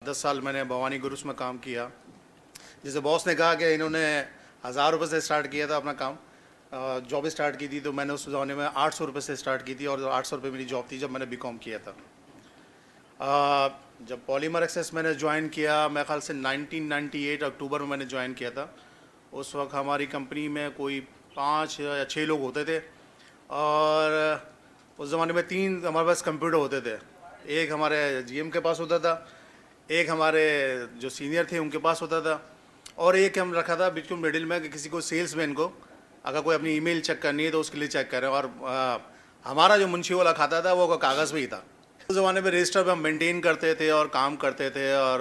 10 साल मैंने भवानी ग्रुप्स में काम किया। जैसे बॉस ने कहा कि इन्होंने 1000 रुपये से स्टार्ट किया था अपना काम, जॉब स्टार्ट की थी, तो मैंने उस ज़माने में 800 रुपये से स्टार्ट की थी और 800 रुपये मेरी जॉब थी जब मैंने बीकॉम किया था। जब पॉलीमर एक्सेस मैंने ज्वाइन किया, मेरे ख्याल से 1998 अक्टूबर में मैंने ज्वाइन किया था। उस वक्त हमारी कंपनी में कोई 5 या 6 लोग होते थे और उस ज़माने में 3 हमारे पास कंप्यूटर होते थे। एक हमारे जीएम के पास होता था, एक हमारे जो सीनियर थे उनके पास होता था, और एक हम रखा था बिल्कुल मिडिल में कि किसी को सेल्समैन को अगर कोई अपनी ईमेल चेक करनी है तो उसके लिए चेक करें। और हमारा जो मुंशी वाला खाता था वो कागज़ पे ही था। उस ज़माने में रजिस्टर पे हम मेंटेन करते थे और काम करते थे। और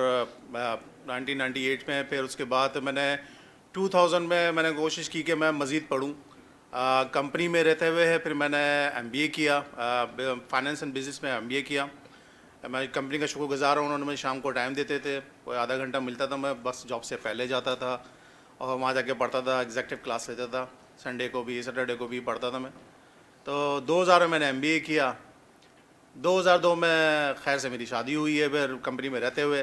1998 में फिर उसके बाद मैंने 2000 में मैंने कोशिश की कि मैं मज़ीद पढ़ूँ। कंपनी में रहते हुए है फिर मैंने एमबीए किया, फाइनेंस एंड बिज़नेस में एमबीए किया। मैं कंपनी का शुक्रगुज़ार हूँ, उन्होंने मुझे शाम को टाइम देते थे, कोई आधा घंटा मिलता था, मैं बस जॉब से पहले जाता था और वहाँ जाके पढ़ता था, एग्जेक्टिव क्लास लेता था, संडे को भी सैटरडे को भी पढ़ता था मैं। तो 2000 में मैंने एमबीए किया। 2002 में खैर से मेरी शादी हुई है फिर कंपनी में रहते हुए।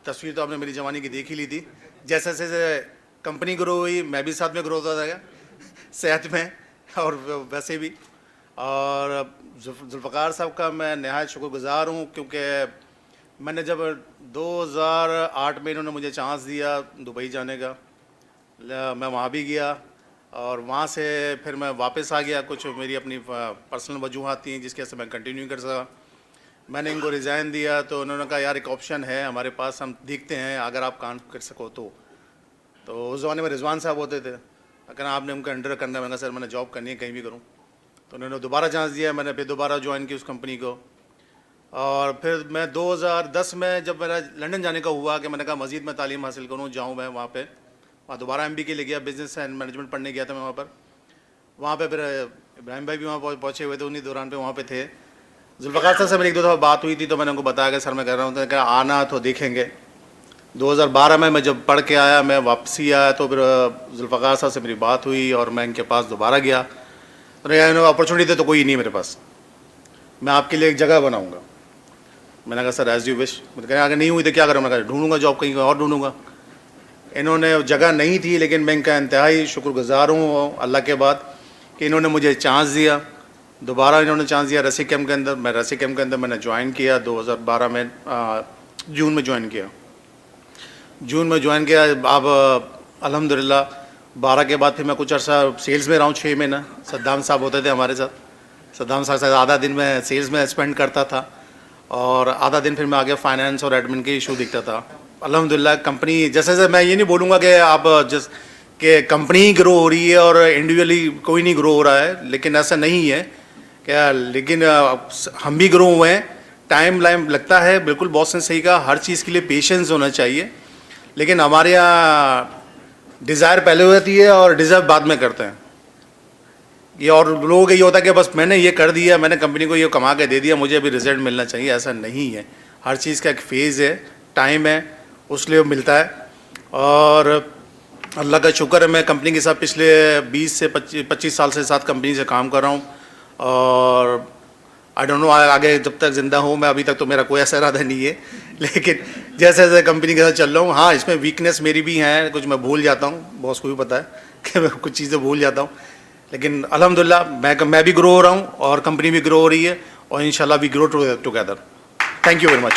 तस्वीर तो आपने मेरी जवानी की देख ही ली थी। जैसे जैसे कंपनी ग्रो हुई मैं भी साथ में ग्रो होता था, सेहत में और वैसे भी। और जुल्फ़कार साहब का मैं नहायत शुक्रगुज़ार हूँ क्योंकि मैंने जब 2008 में इन्होंने मुझे चांस दिया दुबई जाने का, मैं वहाँ भी गया और वहाँ से फिर मैं वापस आ गया। कुछ मेरी अपनी पर्सनल वजूहात थी जिसकी वजह से मैं कंटिन्यू कर सका। मैंने इनको रिज़ाइन दिया तो उन्होंने कहा यार एक ऑप्शन है हमारे पास, हम देखते हैं अगर आप काम कर सको तो उस ज़माने में रिजवान साहब होते थे, अगर आपने उनका अंडर करना है। मैंने सर मैंने जॉब करनी है कहीं भी करूँ। तो उन्होंने दोबारा चांस दिया, मैंने फिर दोबारा ज्वाइन की उस कंपनी को। और फिर मैं 2010 में जब मेरा लंदन जाने का हुआ कि मैंने कहा मज़ीद मैं तालीम हासिल करूँ, जाऊँ मैं वहाँ दोबारा एमबी के लिए गया, बिज़नेस एंड मैनेजमेंट पढ़ने गया था मैं वहाँ पर फिर इब्राहिम भाई भी वहाँ पहुँचे हुए थे, उन्हीं दौरान पे वहाँ पे थे। जुल्फ़कार साहब से मेरी 1-2 दफ़ा बात हुई थी तो मैंने उनको बताया कि सर मैं कह रहा हूँ, तो कहा आना तो देखेंगे। 2012 में मैं जब पढ़ के आया, मैं वापसी आया तो फिर जुल्फ़कार साहब से मेरी बात हुई और मैं इनके पास दोबारा गया। तो अपॉर्चुनिटी तो कोई नहीं मेरे पास, मैं आपके लिए एक जगह बनाऊंगा। मैंने कहा सर एज़ यू विश। मैंने कहा अगर नहीं हुई तो क्या करूँ? मैंने कहा ढूंढूंगा जॉब कहीं और ढूंढूंगा। इन्होंने जगह नहीं थी लेकिन मैं इनका इंतहाई शुक्रगुज़ार हूँ अल्लाह के बाद कि इन्होंने मुझे चांस दिया। दोबारा इन्होंने चांस दिया रसी कैम्प के अंदर। मैं रसी कैम्प के अंदर मैंने ज्वाइन किया 2012 में, जून में ज्वाइन किया। अब अल्हम्दुलिल्लाह 12 के बाद फिर मैं कुछ अर्सा सेल्स में रहा हूँ, 6 महीना। सद्दाम साहब होते थे हमारे साथ। सद्दाम साहब से आधा दिन मैं सेल्स में स्पेंड करता था और आधा दिन फिर मैं आगे फाइनेंस और एडमिन के इशू दिखता था। अल्हम्दुलिल्लाह कंपनी जैसे मैं ये नहीं बोलूँगा कि आप कि कंपनी ग्रो हो रही है और इंडिविजुअली कोई नहीं ग्रो हो रहा है, लेकिन ऐसा नहीं है क्या। लेकिन हम भी ग्रो हुए हैं, टाइम लगता है। बिल्कुल बॉस ने सही कहा, हर चीज़ के लिए पेशेंस होना चाहिए। लेकिन हमारे यहाँ डिज़ायर पहले होती है और डिज़र्व बाद में करते हैं ये। और लोगों का ये होता है कि बस मैंने ये कर दिया, मैंने कंपनी को ये कमा के दे दिया, मुझे अभी रिजल्ट मिलना चाहिए। ऐसा नहीं है, हर चीज़ का एक फ़ेज़ है, टाइम है, उस लिए मिलता है। और अल्लाह का शुक्र है मैं कंपनी के साथ पिछले 20 से 25 साल से साथ कंपनी से काम कर रहा हूँ। और आई डोंट नो आगे जब तक ज़िंदा हूँ मैं, अभी तक तो मेरा कोई ऐसा इरादा नहीं है, लेकिन जैसे जैसे कंपनी के साथ चल रहा हूँ। हाँ, इसमें वीकनेस मेरी भी है, कुछ मैं भूल जाता हूँ, बॉस को भी पता है कि मैं कुछ चीज़ें भूल जाता हूँ। लेकिन अल्हम्दुलिल्लाह मैं भी ग्रो हो रहा हूँ और कंपनी भी ग्रो हो रही है और इंशाल्लाह we grow together. Thank you very much.